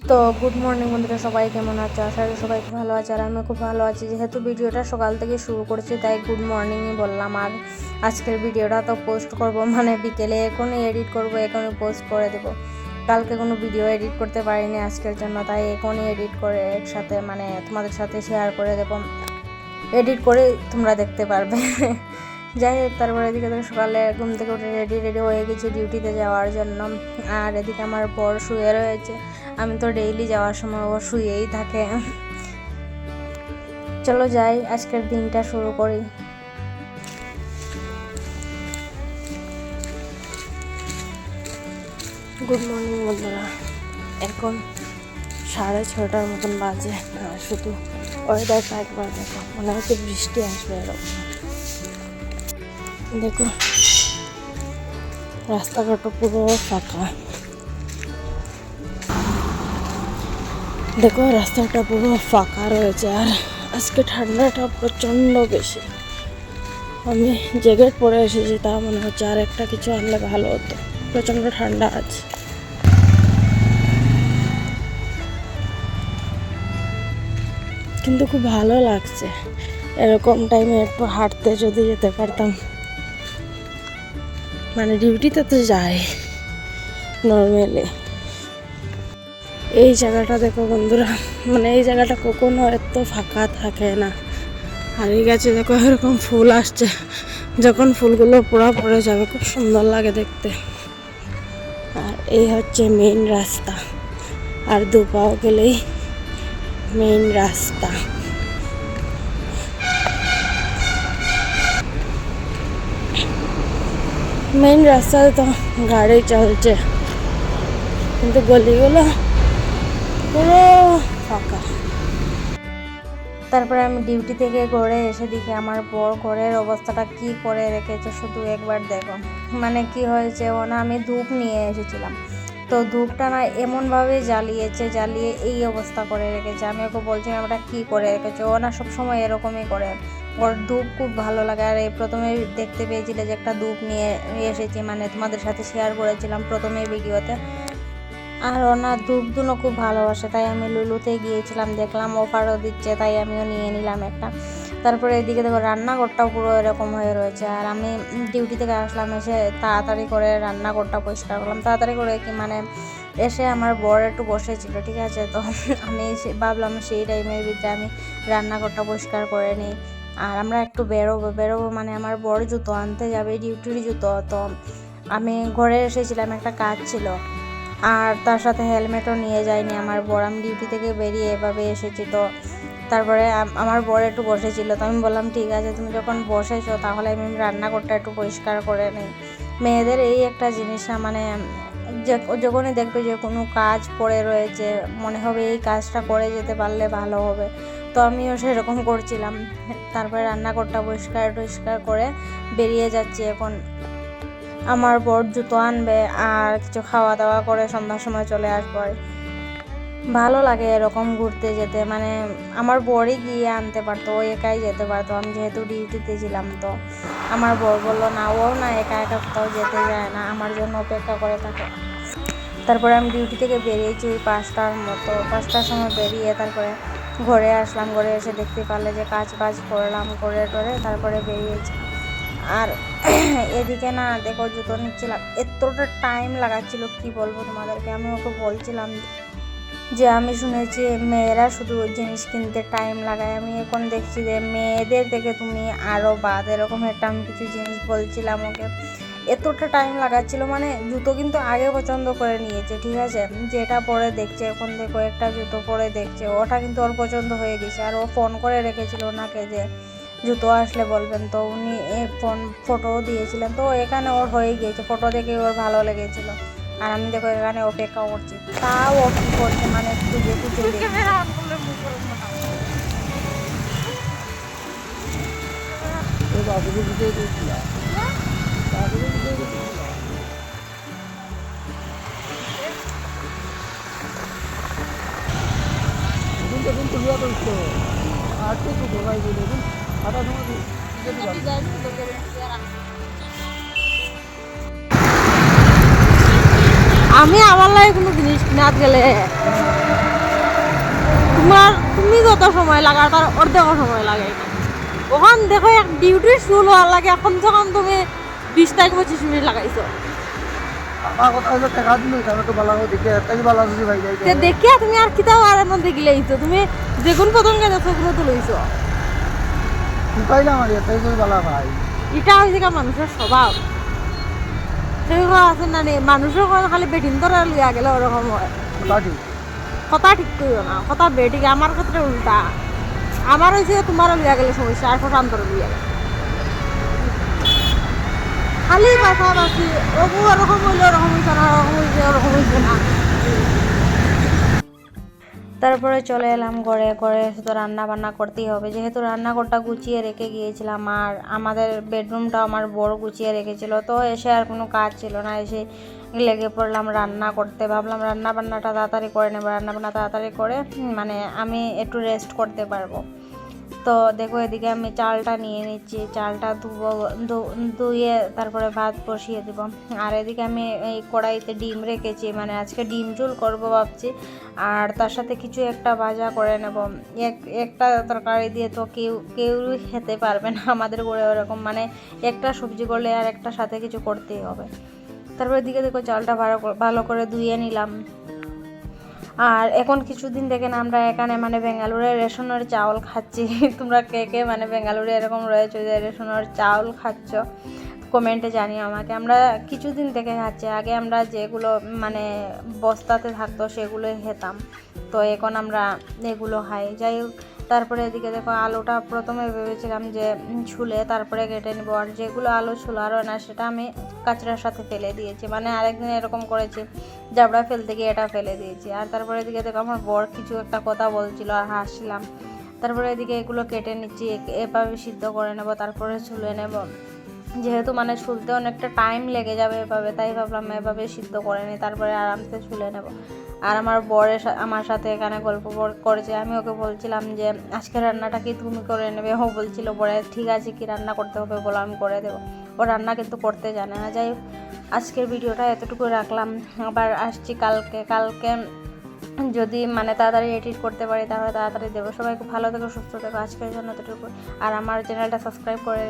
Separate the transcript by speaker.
Speaker 1: তো good morning বন্ধুরা, সবাই কেমন আছে? আশা করি সবাই খুব ভালো আছে আর আমি খুব ভালো আছি। যেহেতু ভিডিওটা সকাল থেকে শুরু করেছি তাই গুড মর্নিংই বললাম। আর আজকের ভিডিওটা তো পোস্ট করব মানে বিকেলে, এখনই এডিট করব, এখনই পোস্ট করে দেব। কালকে কোনো ভিডিও এডিট করতে পারিনি আজকের জন্য, তাই এখনই এডিট করে একসাথে মানে তোমাদের সাথে শেয়ার করে দেব। এডিট করে তোমরা দেখতে পারবে। যাই হোক, তারপরে এদিকে তো সকালে ঘুম থেকে উঠে রেডি হয়ে গেছি ডিউটিতে যাওয়ার জন্য। আর এদিকে আমার বর শুয়ে রয়েছে। আমি তো ডেইলি যাওয়ার সময় ও শুয়েই থাকে। চলো যাই, আজকের দিনটা শুরু করি। গুড মর্নিং বন্ধুরা, এখন 6:30 মতন বাজে। আর শুধু ওয়েদারটা একবার দেখো, মনে হচ্ছে বৃষ্টি আসবে এরকম। দেখো রাস্তাঘাটও পুরো ফাঁকা। দেখো রাস্তাটা পুরো ফাঁকা রয়েছে। আর আজকে ঠান্ডাটা প্রচণ্ড বেশি। আমি জ্যাকেট পরে এসেছি, তা মনে হচ্ছে আর একটা কিছু আনলে ভালো হতো। প্রচণ্ড ঠান্ডা আছে। কিন্তু খুব ভালো লাগছে এরকম টাইমে একটু হাঁটতে যদি যেতে পারতাম। মানে ডিউটিতে তো যাই নর্মালি। এই জায়গাটা দেখো বন্ধুরা, মানে এই জায়গাটা কখনো এত ফাঁকা থাকে না। আর এই গাছে দেখো এরকম ফুল আসছে, যখন ফুলগুলো পুরা পড়ে যাবে খুব সুন্দর লাগে দেখতে। আর এই হচ্ছে মেইন রাস্তা, আর দুপাও গেলেই মেইন রাস্তা। মেইন রাস্তায় তো গাড়ি চলছে, কিন্তু গলিগুলো পুরো ফাঁকা। তারপরে আমি ডিউটি থেকে ঘরে এসে দেখি আমার বর ঘরের অবস্থাটা কি করে রেখেছে, শুধু একবার দেখো। মানে কি হয়েছে, ও না, আমি ধূপ নিয়ে এসেছিলাম, তো ধূপটা না এমনভাবে জ্বালিয়ে এই অবস্থা করে রেখেছে। আমি ওকে বলছিলাম ওটা কী করে রেখেছে। ও না সবসময় এরকমই করে, ওর ধূপ খুব ভালো লাগে। আর এই প্রথমে দেখতে পেয়েছিলে যে একটা ধূপ নিয়ে এসেছি, মানে তোমাদের সাথে শেয়ার করেছিলাম প্রথমেই ভিডিওতে। আর ওনার ধূপগুলো খুব ভালোবাসে, তাই আমি লুলুতে গিয়েছিলাম, দেখলাম অফারও দিচ্ছে, তাই আমিও নিয়ে নিলাম একটা। তারপরে এদিকে দেখো রান্নাঘরটাও পুরো এরকম হয়ে রয়েছে। আর আমি ডিউটি থেকে আসলাম, এসে তাড়াতাড়ি করে রান্নাঘরটা পরিষ্কার করলাম। তাড়াতাড়ি করে কি মানে এসে আমার বর একটু বসেছিল, ঠিক আছে, তো আমি ভাবলাম সেই টাইমের ভিতরে আমি রান্নাঘরটা পরিষ্কার করে নিই। আর আমরা একটু বেরোবো মানে আমার বর জুতো আনতে যাবে, ডিউটির জুতো। তো আমি ঘরে এসেছিলাম, একটা কাজ ছিল, আর তার সাথে হেলমেটও নিয়ে যায়নি আমার বর। আমি ডিউটি থেকে বেরিয়ে এভাবে এসেছি। তো তারপরে আমার বর একটু বসেছিল, তো আমি বললাম ঠিক আছে, তুমি যখন বসেছো তাহলে আমি রান্নাঘরটা একটু পরিষ্কার করে নিই। মেয়েদের এই একটা জিনিস না, মানে যখনই দেখবে যে কোনো কাজ পড়ে রয়েছে, মনে হবে এই কাজটা করে যেতে পারলে ভালো হবে। তো আমিও সেরকম করছিলাম। তারপরে রান্নাঘরটা পরিষ্কার করে বেরিয়ে যাচ্ছি এখন। আমার বর জুতো আনবে আর কিছু খাওয়া দাওয়া করে সন্ধ্যার সময় চলে আসবো। ভালো লাগে এরকম ঘুরতে যেতে, মানে আমার বরই গিয়ে আনতে পারতো, ও একাই যেতে পারতো। আমি যেহেতু ডিউটিতে ছিলাম, তো আমার বর বললো না, ও না একা একা কোথাও যেতে যায় না, আমার জন্য অপেক্ষা করে থাকে। তারপরে আমি ডিউটি থেকে বেরিয়েছি ওই 5টার সময় বেরিয়ে তারপরে ঘরে আসলাম। ঘরে এসে দেখতে পারলে যে কাজ করলাম, করে তারপরে বেরিয়েছি। আর এদিকে না দেখো জুতো নিচ্ছিলাম, এতটা টাইম লাগাচ্ছিল কি বলবো তোমাদেরকে। আমি ওকে বলছিলাম যে আমি শুনেছি মেয়েরা শুধু জিনিস কিনতে টাইম লাগায়, আমি এখন দেখছি যে মেয়েদের থেকে তুমি আরও বাদ, এরকম একটা আমি কিছু জিনিস বলছিলাম ওকে। এতটা টাইম লাগাচ্ছিল, মানে জুতো কিন্তু আগে পছন্দ করে নিয়েছে, ঠিক আছে, যেটা পরে দেখছে। এখন দেখো একটা জুতো পরে দেখছে, ওটা কিন্তু ওর পছন্দ হয়ে গেছে। আর ও ফোন করে রেখেছিল ওনাকে যে জুতো আসলে বলবেন, তো উনি ফটোও দিয়েছিলেন। তো এখানে ওর হয়ে গিয়েছে, ফটো দেখে ওর ভালো লেগেছিলো। আর আমি দেখো এখানে অপেক্ষা করছি, তাও ও কী করছে মানে খুঁজে দেখছি। আমি আমার লাগে কোনো জিনিস কিনাত গেলে তুমি যত সময় লাগা তার অর্ধেক সময় লাগে না। ওখান দেখো এক ডিউটি শুরু হওয়ার লাগে এখন যখন তুমি 20 থেকে 25 মিনিট লাগাইছো।
Speaker 2: আমার কথা হলো টাকা দিন আমি তো বালাগো দেখে তাই বালা যদি ভাই যাই
Speaker 1: তে দেখিয়া তুমি আর কিতাও আর মন দেখিলেইছো তুমি যেগুন প্রথম কেন চোখগুলো তুলইছো
Speaker 2: উপাইলাম আর তাই যদি বালা ভাই
Speaker 1: এটা হইছে কা মানুষের স্বভাব। সেগুলো আছে না নে মানুষের খালি বেটিন ধরে লিয়া গেলে ওরকম হয়। কথা ঠিক করিও না, কথা বেটিকে আমার ক্ষেত্রে উল্টা। আমার হয়েছে তোমারও লিয়া গেলে সমস্যা আর প্রশান্তর লিয়া গেলে খালি পাশাপাশি ওগু ওরকম হইলে ওরকম হইছে না, ওরকম হইছে ওরকম হইছে না। তারপরে চলে এলাম ঘরে। ঘরে এসে তো রান্না বান্না করতেই হবে, যেহেতু রান্নাঘরটা গুছিয়ে রেখে গিয়েছিলাম আর আমাদের বেডরুমটা আমার বড় গুছিয়ে রেখেছিল, তো এসে আর কোনো কাজ ছিল না, এসে লেগে পড়লাম রান্না করতে। ভাবলাম রান্না বান্নাটা তাড়াতাড়ি করে নেবো, রান্না বান্না তাড়াতাড়ি করে মানে আমি একটু রেস্ট করতে পারবো। তো দেখো এদিকে আমি চালটা নিয়ে নিচ্ছি, চালটা ধুয়ে তারপরে ভাত বসিয়ে দেবো। আর এদিকে আমি এই কড়াইতে ডিম রেখেছি, মানে আজকে ডিম ঝোল করবো ভাবছি, আর তার সাথে কিছু একটা ভাজা করে নেব। একটা তরকারি দিয়ে তো কেউ খেতে পারবে না আমাদের ঘরে ওরকম, মানে একটা সবজি করলে আর একটা সাথে কিছু করতেই হবে। তারপরে এদিকে দেখো চালটা ভালো করে ধুয়ে নিলাম। আর এখন কিছুদিন দেখেন আমরা এখানে মানে বেঙ্গালুরের রেশনের চাউল খাচ্ছি। তোমরা কে কে মানে বেঙ্গালুরে এরকম রয়েছে যে রেশনের চাউল খাচ্ছ কমেন্টে জানিও আমাকে। আমরা কিছুদিন থেকে খাচ্ছি, আগে আমরা যেগুলো মানে বস্তাতে থাকতো সেগুলোই খেতাম, তো এখন আমরা এগুলো খাই। যাই হোক, তারপরে এদিকে দেখো আলুটা প্রথমে ভেবেছিলাম যে ছুলে তারপরে কেটে নিব, আর যেগুলো আলু ছুলারও না সেটা আমি কাঁচড়ার সাথে ফেলে দিয়েছি, মানে আরেকদিন এরকম করেছি জাবড়া ফেলতে গিয়ে এটা ফেলে দিয়েছি। আর তারপরে এদিকে দেখো আমার বর কিছু একটা কথা বলছিল আর হাসছিলাম। তারপরে এদিকে এগুলো কেটে নিচ্ছি, এভাবে সিদ্ধ করে নেব, তারপরে ছুলে নেব। যেহেতু মানে ছুলতে অনেকটা টাইম লেগে যাবে এভাবে, তাই ভাবলাম এভাবে সিদ্ধ করে নিই, তারপরে আরামসে ছুলে নেব। আর আমার বরের আমার সাথে এখানে গল্প করেছে, আমি ওকে বলছিলাম যে আজকে রান্নাটা কি তুমি করে নেবে, ও বলছিল বরে ঠিক আছে কি রান্না করতে হবে বলো আমি করে দেবো। ও রান্না কিন্তু করতে জানে না। যাই হোক, আজকের ভিডিওটা এতটুকু রাখলাম, আবার আসছি কালকে যদি মানে তাড়াতাড়ি এডিট করতে পারি তাহলে তাড়াতাড়ি দেবো। সবাই খুব ভালো থেকো, সুস্থ থেকো, আজকের জন্য এতটুকু। আর আমার চ্যানেলটা সাবস্ক্রাইব করে